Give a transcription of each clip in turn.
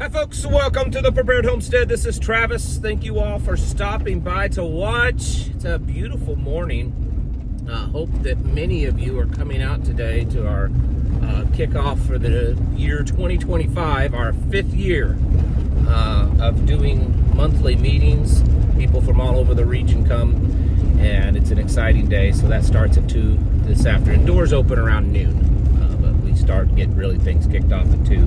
Hi folks, welcome to the Prepared Homestead. This is Travis. Thank you all for stopping by to watch. It's a beautiful morning. Hope that many of you are coming out today to our kickoff for the year 2025, our 5th year of doing monthly meetings. People from all over the region come, and it's an exciting day. So that starts at 2 this afternoon. Doors open around noon, but we start getting really things kicked off at 2.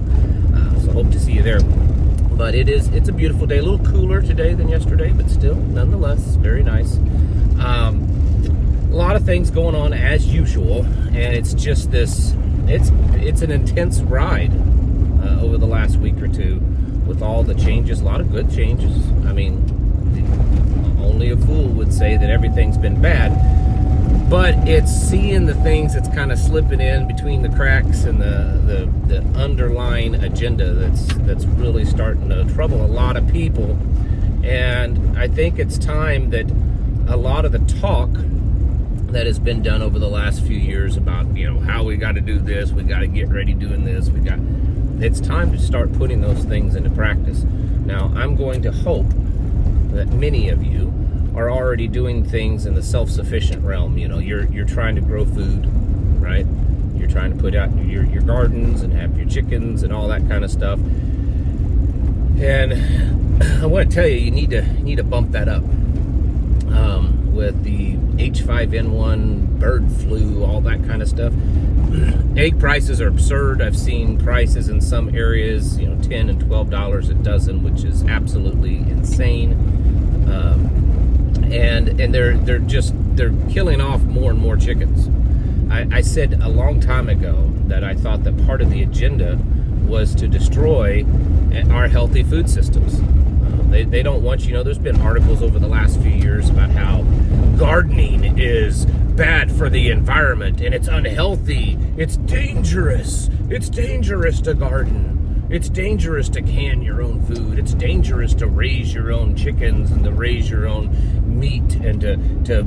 So hope to see you there. But it's a beautiful day. A little cooler today than yesterday, but still, nonetheless, very nice. A lot of things going on as usual, and it's just this. It's an intense ride over the last week or two with all the changes. A lot of good changes. I mean, only a fool would say that everything's been bad. But it's seeing the things that's kind of slipping in between the cracks and the underlying agenda that's really starting to trouble a lot of people. And I think it's time that a lot of the talk that has been done over the last few years about, how we got to do this, we got to get ready doing this, it's time to start putting those things into practice. Now, I'm going to hope that many of you are already doing things in the self-sufficient realm. You're trying to grow food, right? You're trying to put out your gardens and have your chickens and all that kind of stuff. And I want to tell you, you need to bump that up with the H5N1, bird flu, all that kind of stuff. Egg prices are absurd. I've seen prices in some areas, $10 and $12 a dozen, which is absolutely insane. And they're killing off more and more chickens. I said a long time ago that I thought that part of the agenda was to destroy our healthy food systems. They don't want there's been articles over the last few years about how gardening is bad for the environment and it's unhealthy. It's dangerous. It's dangerous to garden. It's dangerous to can your own food. It's dangerous to raise your own chickens and to raise your own meat and to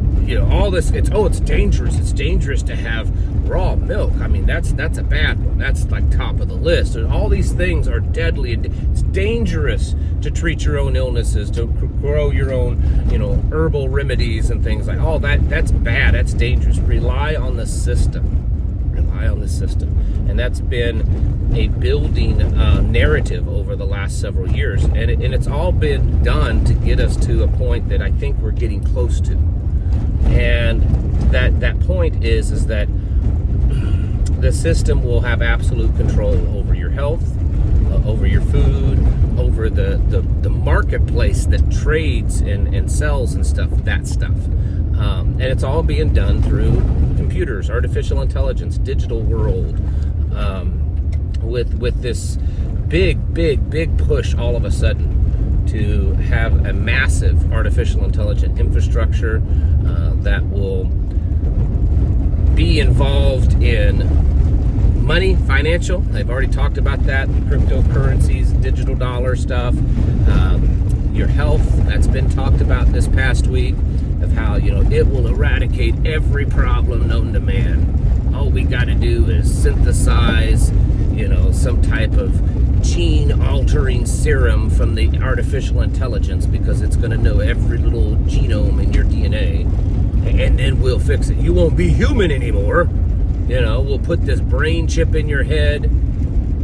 all this. It's dangerous. It's dangerous to have raw milk. I mean, that's a bad one. That's like top of the list. And all these things are deadly. It's dangerous to treat your own illnesses, to grow your own, herbal remedies and things like all that. That's bad. That's dangerous. Rely on the system. And that's been a building narrative over the last several years, and it's all been done to get us to a point that I think we're getting close to. And that point is that the system will have absolute control over your health, over your food, over the marketplace that trades and sells and stuff. And it's all being done through computers, artificial intelligence, digital world, with this big push all of a sudden to have a massive artificial intelligence infrastructure that will be involved in money, financial. I've already talked about that, cryptocurrencies, digital dollar stuff, your health. That's been talked about this past week, of how it will eradicate every problem known to man. All we got to do is synthesize some type of gene altering serum from the artificial intelligence, because it's going to know every little genome in your DNA, and then we'll fix it. You won't be human anymore. We'll put this brain chip in your head,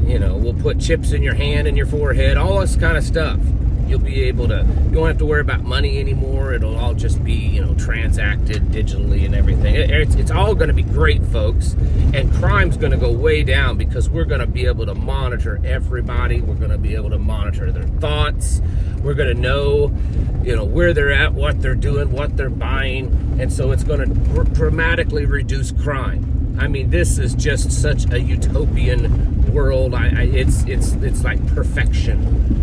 we'll put chips in your hand and your forehead, all this kind of stuff. You'll be able to, you won't have to worry about money anymore. It'll all just be, transacted digitally and everything. It's all going to be great, folks. And crime's going to go way down, because we're going to be able to monitor everybody. We're going to be able to monitor their thoughts. We're going to know, where they're at, what they're doing, what they're buying. And so it's going to dramatically reduce crime. I mean, this is just such a utopian world. It's like perfection.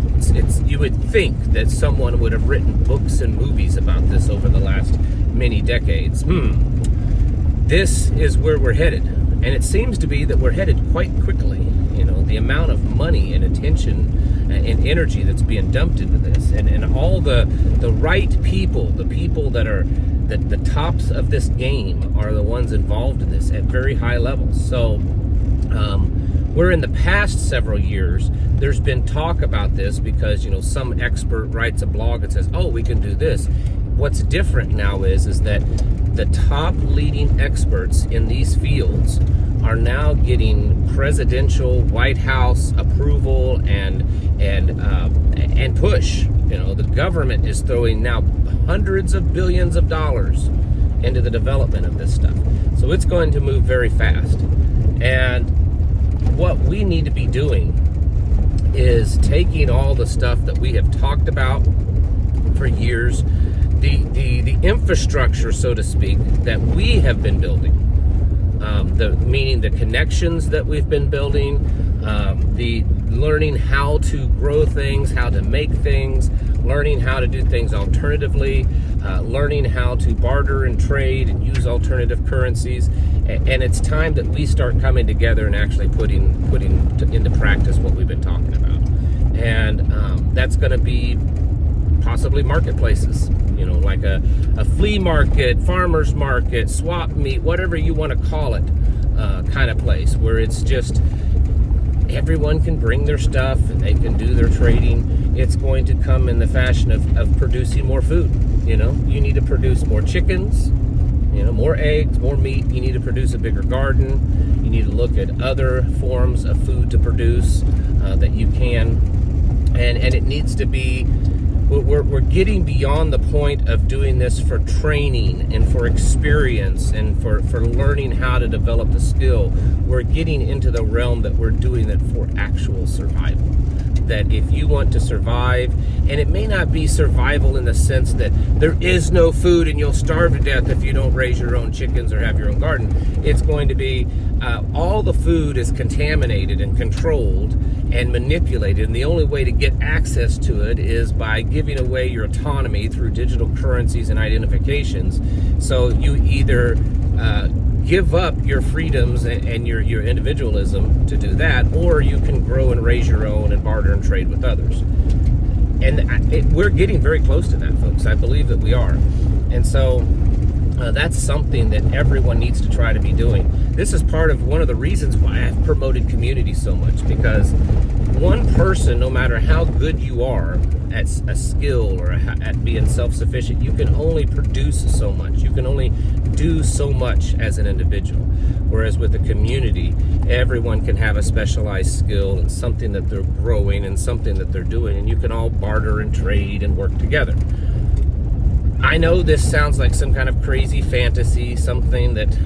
You would think that someone would have written books and movies about this over the last many decades. This is where we're headed, and it seems to be that we're headed quite quickly. The amount of money and attention and energy that's being dumped into this, and all the right people, the people that are the tops of this game, are the ones involved in this at very high levels. So Where in the past several years, there's been talk about this because, some expert writes a blog and says, oh, we can do this. What's different now is that the top leading experts in these fields are now getting presidential, White House approval and push. The government is throwing now hundreds of billions of dollars into the development of this stuff. So it's going to move very fast. And what we need to be doing is taking all the stuff that we have talked about for years, the infrastructure, so to speak, that we have been building, meaning the connections that we've been building, the learning how to grow things, how to make things, learning how to do things alternatively, learning how to barter and trade and use alternative currencies. And it's time that we start coming together and actually putting into practice what we've been talking about. And that's going to be possibly marketplaces, like a flea market, farmer's market, swap meet, whatever you want to call it, kind of place where it's just everyone can bring their stuff and they can do their trading. It's going to come in the fashion of producing more food. You need to produce more chickens, more eggs, more meat. You need to produce a bigger garden. You need to look at other forms of food to produce that you can. And it needs to be, we're getting beyond the point of doing this for training and for experience and for learning how to develop the skill. We're getting into the realm that we're doing it for actual survival. That if you want to survive, and it may not be survival in the sense that there is no food and you'll starve to death if you don't raise your own chickens or have your own garden. It's going to be all the food is contaminated and controlled and manipulated, and the only way to get access to it is by giving away your autonomy through digital currencies and identifications. So you either give up your freedoms and your individualism to do that, or you can grow and raise your own and barter and trade with others. And we're getting very close to that, folks. I believe that we are. And so that's something that everyone needs to try to be doing. This is part of one of the reasons why I've promoted community so much, because one person, no matter how good you are at a skill or at being self-sufficient, you can only produce so much. You can only do so much as an individual. Whereas with a community, everyone can have a specialized skill and something that they're growing and something that they're doing, and you can all barter and trade and work together. I know this sounds like some kind of crazy fantasy, something that,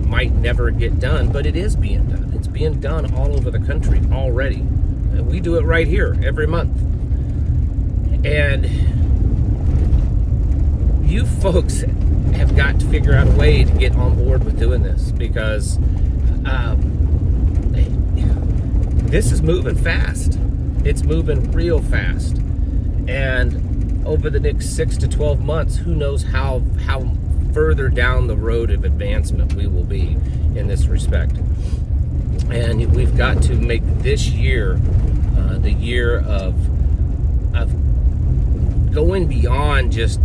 might never get done, but it is being done. It's being done all over the country already. And we do it right here every month. And you folks have got to figure out a way to get on board with doing this, because this is moving fast. It's moving real fast. And over the next 6 to 12 months, who knows how further down the road of advancement we will be in this respect. And we've got to make this year the year of going beyond just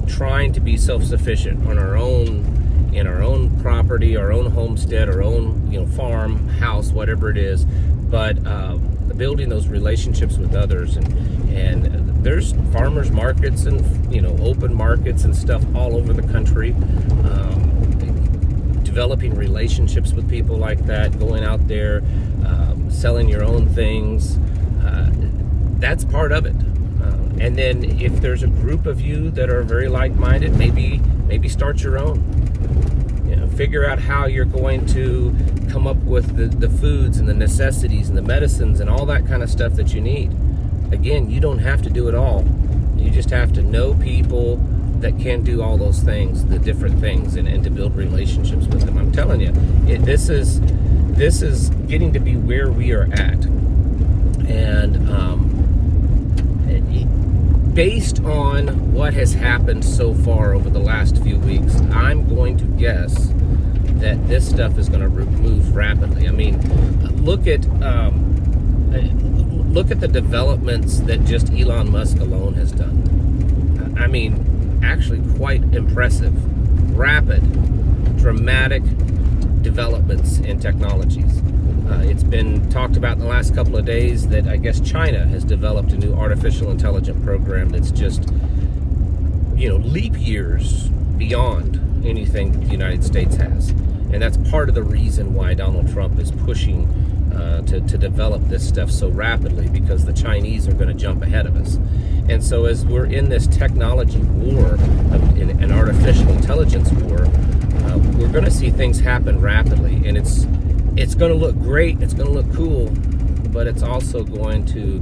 trying to be self-sufficient on our own, in our own property, our own homestead, our own farm, house, whatever it is, but building those relationships with others. And there's farmers markets and open markets and stuff all over the country. Developing relationships with people like that, going out there, selling your own things, that's part of it. And then if there's a group of you that are very like-minded, maybe start your own. Figure out how you're going to come up with the foods and the necessities and the medicines and all that kind of stuff that you need. Again, you don't have to do it all. You just have to know people that can do all those things, the different things, and to build relationships with them. I'm telling you, this is getting to be where we are at. And based on what has happened so far over the last few weeks, I'm going to guess that this stuff is going to move rapidly. I mean, look at the developments that just Elon Musk alone has done. I mean, actually quite impressive, rapid, dramatic developments in technologies. It's been talked about in the last couple of days that I guess China has developed a new artificial intelligence program that's just, leap years beyond anything the United States has. And that's part of the reason why Donald Trump is pushing to develop this stuff so rapidly, because the Chinese are going to jump ahead of us. And so as we're in this technology war, an artificial intelligence war, we're going to see things happen rapidly. And it's going to look great, it's going to look cool, but it's also going to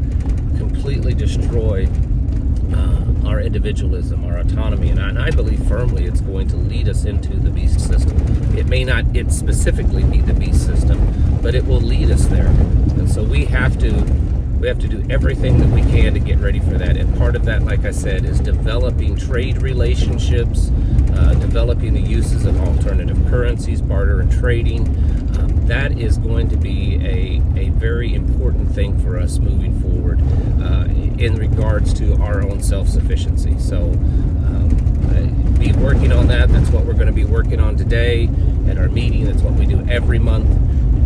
completely destroy our individualism, our autonomy, and I believe firmly it's going to lead us into the beast system. It may not specifically be the beast system, but it will lead us there. And so we have to do everything that we can to get ready for that. And part of that, like I said, is developing trade relationships, developing the uses of alternative currencies, barter and trading. That is going to be a very important thing for us moving forward in regards to our own self-sufficiency. So be working on that. That's what we're going to be working on today at our meeting. That's what we do every month.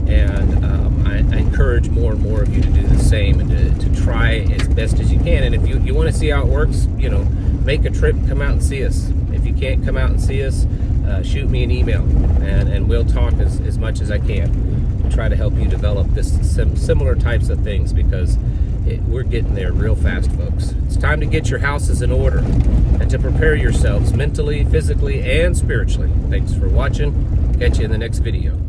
And I encourage more and more of you to do the same and to try as best as you can. And if you want to see how it works, make a trip, come out and see us. If you can't come out and see us, shoot me an email, and we'll talk as much as I can. Try to help you develop similar types of things, because we're getting there real fast, folks. It's time to get your houses in order and to prepare yourselves mentally, physically, and spiritually. Thanks for watching. Catch you in the next video.